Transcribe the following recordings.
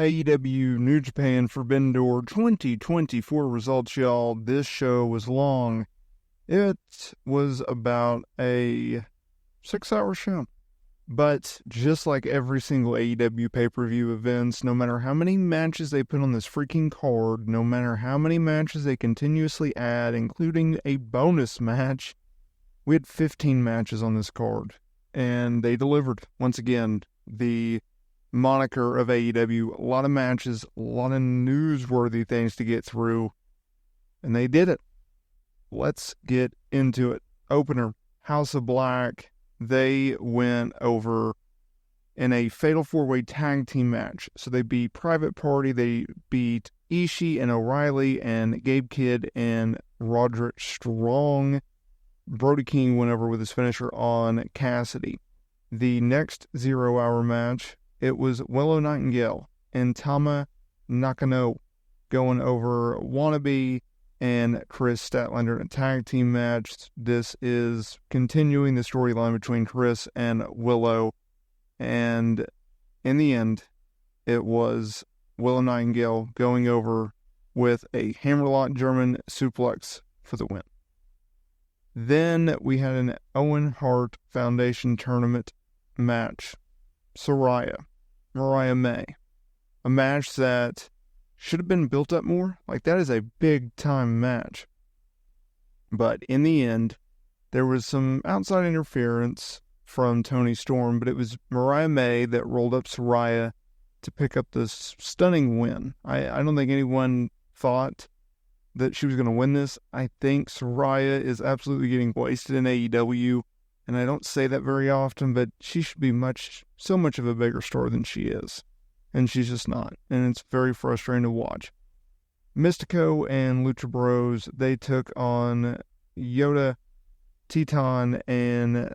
AEW New Japan Forbidden Door 2024 results, y'all. This show was long. It was about a 6-hour show. But just like every single AEW pay-per-view events, no matter how many matches they put on this freaking card, no matter how many matches they continuously add, including a bonus match, we had 15 matches on this card. And they delivered. Once again, the moniker of AEW, a lot of matches, a lot of newsworthy things to get through, and they did it. Let's get into it. Opener, House of Black, they went over in a Fatal 4-Way Tag Team match. So they beat Private Party, they beat Ishii and O'Reilly and Gabe Kidd and Roderick Strong. Brody King went over with his finisher on Cassidy. The next 0-hour match, it was Willow Nightingale and Tama Nakano going over Wannabe and Chris Statlander in a tag team match. This is continuing the storyline between Chris and Willow. And in the end, it was Willow Nightingale going over with a hammerlock German suplex for the win. Then we had an Owen Hart Foundation tournament match. Mariah May. A match that should have been built up more. Like, that is a big time match. But in the end, there was some outside interference from Toni Storm, but it was Mariah May that rolled up Saraya to pick up this stunning win. I don't think anyone thought that she was going to win this. I think Saraya is absolutely getting wasted in AEW. And I don't say that very often, but she should be so much of a bigger star than she is. And she's just not. And it's very frustrating to watch. Mystico and Lucha Bros, they took on Yoda, Titan, and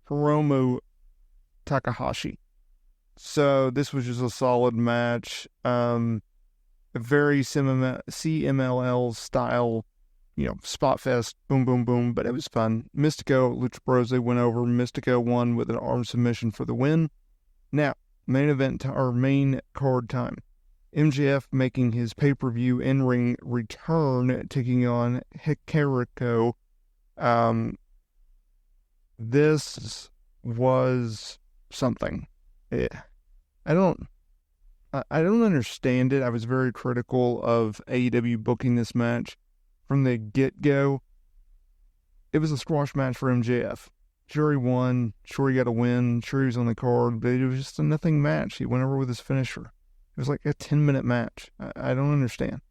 Hiromu Takahashi. So this was just a solid match. A very CMLL style, spot fest, boom, boom, boom, but it was fun. Mystico, Lucha Bros, they went over. Mystico won with an arm submission for the win. Now, main card time. MJF making his pay-per-view in-ring return, taking on Hikaruko. This was something. I don't understand it. I was very critical of AEW booking this match from the get-go. It was a squash match for MJF. Sure, he won. Sure, he got a win. Sure, he was on the card. But it was just a nothing match. He went over with his finisher. It was like a 10-minute match. I don't understand.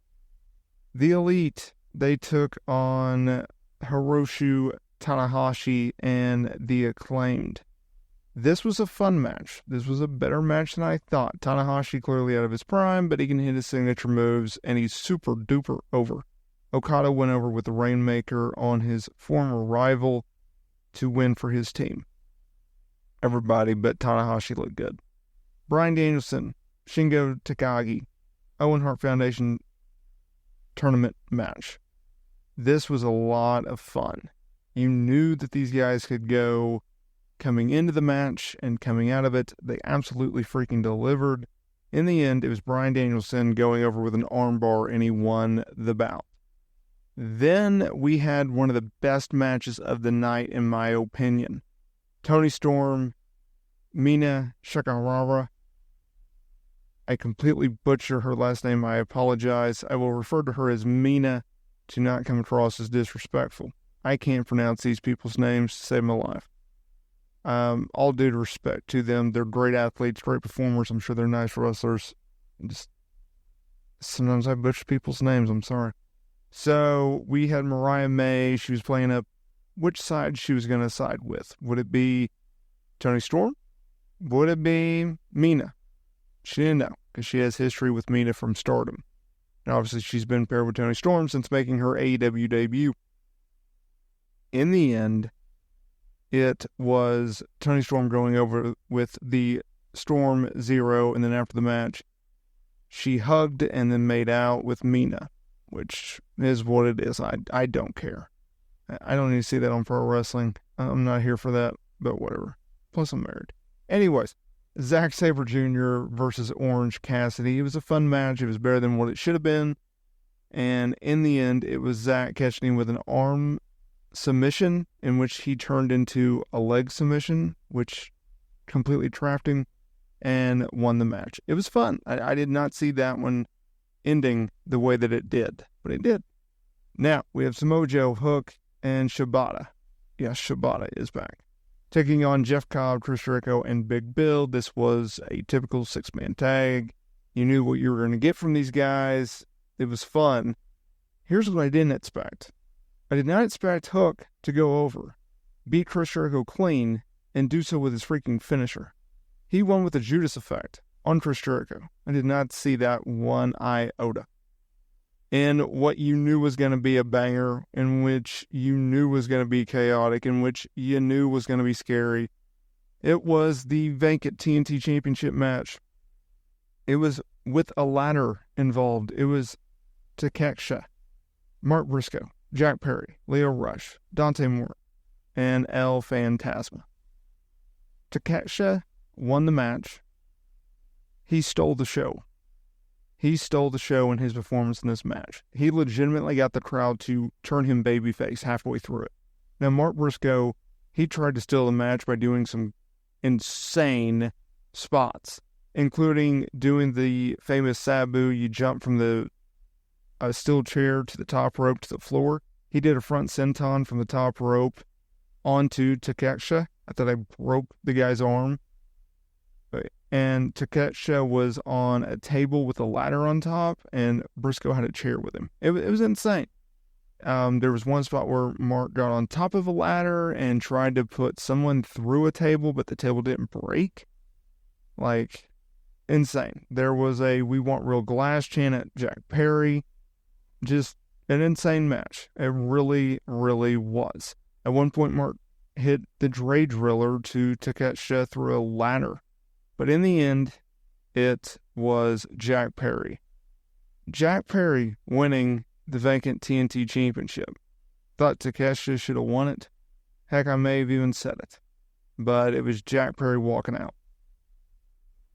The Elite, they took on Hiroshi Tanahashi and the Acclaimed. This was a fun match. This was a better match than I thought. Tanahashi clearly out of his prime, but he can hit his signature moves, and he's super duper over. Okada went over with the Rainmaker on his former rival to win for his team. Everybody but Tanahashi looked good. Bryan Danielson, Shingo Takagi, Owen Hart Foundation tournament match. This was a lot of fun. You knew that these guys could go coming into the match and coming out of it. They absolutely freaking delivered. In the end, it was Bryan Danielson going over with an armbar, and he won the bout. Then we had one of the best matches of the night, in my opinion. Toni Storm, Mina Shakarawa. I completely butcher her last name. I apologize. I will refer to her as Mina to not come across as disrespectful. I can't pronounce these people's names to save my life. All due respect to them. They're great athletes, great performers. I'm sure they're nice wrestlers. Just sometimes I butcher people's names. I'm sorry. So we had Mariah May. She was playing up which side she was going to side with. Would it be Toni Storm? Would it be Mina? She didn't know, because she has history with Mina from Stardom. And obviously she's been paired with Toni Storm since making her AEW debut. In the end, it was Toni Storm going over with the Storm Zero, and then after the match, she hugged and then made out with Mina, which is what it is. I don't care. I don't need to see that on pro wrestling. I'm not here for that, but whatever. Plus, I'm married. Anyways, Zack Sabre Jr. versus Orange Cassidy. It was a fun match. It was better than what it should have been. And in the end, it was Zack catching him with an arm submission, in which he turned into a leg submission, which completely trapped him and won the match. It was fun. I did not see that one ending the way that it did, but it did. Now, we have Samoa Joe, Hook, and Shibata. Yes, Shibata is back. Taking on Jeff Cobb, Chris Jericho, and Big Bill. This was a typical six-man tag. You knew what you were going to get from these guys. It was fun. Here's what I didn't expect. I did not expect Hook to go over, beat Chris Jericho clean, and do so with his freaking finisher. He won with the Judas effect on Chris Jericho. I did not see that one iota. In what you knew was going to be a banger, in which you knew was going to be chaotic, in which you knew was going to be scary. It was the vacant TNT Championship match. It was with a ladder involved. It was Takeshita, Mark Briscoe, Jack Perry, Leo Rush, Dante Moore, and El Phantasma. Takeshita won the match. He stole the show. He stole the show in his performance in this match. He legitimately got the crowd to turn him babyface halfway through it. Now, Mark Briscoe, he tried to steal the match by doing some insane spots, including doing the famous Sabu. You jump from the steel chair to the top rope to the floor. He did a front senton from the top rope onto Takeshita. I thought I broke the guy's arm. And Takeshita was on a table with a ladder on top, and Briscoe had a chair with him. It was insane. There was one spot where Mark got on top of a ladder and tried to put someone through a table, but the table didn't break. Like, insane. There was a "We Want Real Glass" chant at Jack Perry. Just an insane match. It really, really was. At one point, Mark hit the Dre Driller to Takeshita through a ladder. But in the end, it was Jack Perry. Jack Perry winning the vacant TNT Championship. Thought Takeshita should have won it. Heck, I may have even said it. But it was Jack Perry walking out.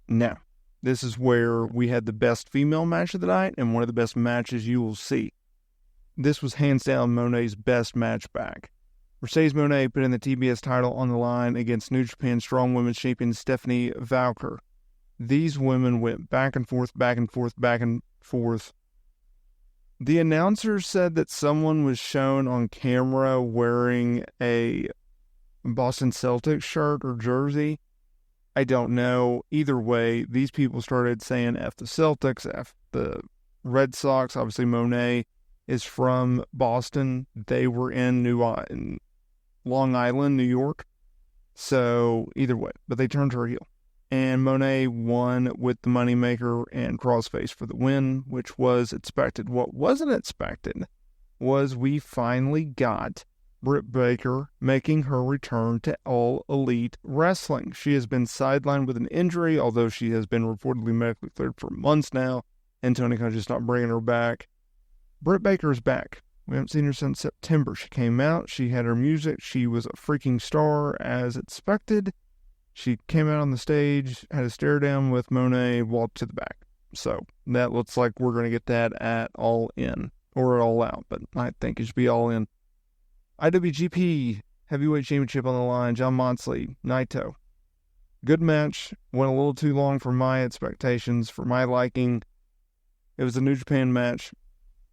Now, this is where we had the best female match of the night and one of the best matches you will see. This was hands down Monae's best match back. Mercedes Monae putting the TBS title on the line against New Japan Strong Women's Champion Stephanie Valkyrie. These women went back and forth, back and forth, back and forth. The announcer said that someone was shown on camera wearing a Boston Celtics shirt or jersey. I don't know. Either way, these people started saying F the Celtics, F the Red Sox. Obviously, Monae is from Boston. They were in Long Island, New York. So, either way. But they turned her heel. And Monae won with the Moneymaker and Crossface for the win, which was expected. What wasn't expected was we finally got Britt Baker making her return to All Elite Wrestling. She has been sidelined with an injury, although she has been reportedly medically cleared for months now, and Tony Khan just not bringing her back. Britt Baker is back. We haven't seen her since September. She came out, she had her music, she was a freaking star as expected. She came out on the stage, had a stare down with Monae, walked to the back. So that looks like we're going to get that at All In, or All Out, but I think it should be All In. IWGP Heavyweight Championship on the line, Jon Moxley, Naito. Good match, went a little too long for my expectations, for my liking. It was a New Japan match,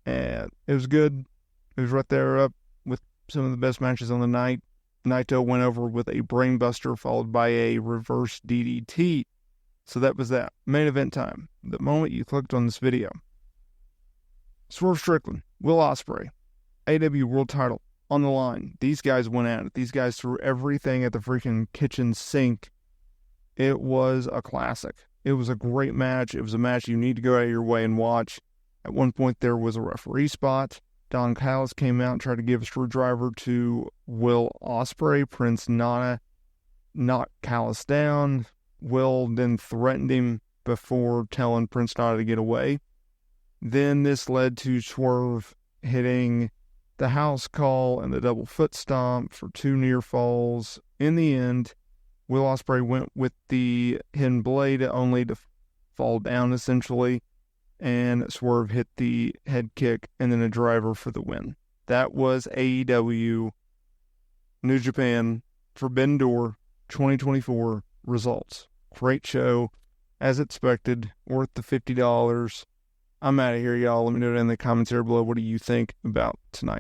and it was good. It was right there up with some of the best matches on the night. Naito went over with a brainbuster followed by a reverse DDT. So that was that. Main event time. The moment you clicked on this video. Swerve Strickland, Will Ospreay, AEW World Title on the line. These guys went at it. These guys threw everything at the freaking kitchen sink. It was a classic. It was a great match. It was a match you need to go out of your way and watch. At one point there was a referee spot. Don Callis came out and tried to give a screwdriver to Will Ospreay. Prince Nana knocked Callis down. Will then threatened him before telling Prince Nana to get away. Then this led to Swerve hitting the house call and the double foot stomp for 2 near falls. In the end, Will Ospreay went with the hidden blade only to fall down, essentially. And Swerve hit the head kick and then a driver for the win. That was AEW New Japan Forbidden Door 2024 results. Great show, as expected, worth the $50. I'm out of here, y'all. Let me know down in the comments area below, what do you think about tonight?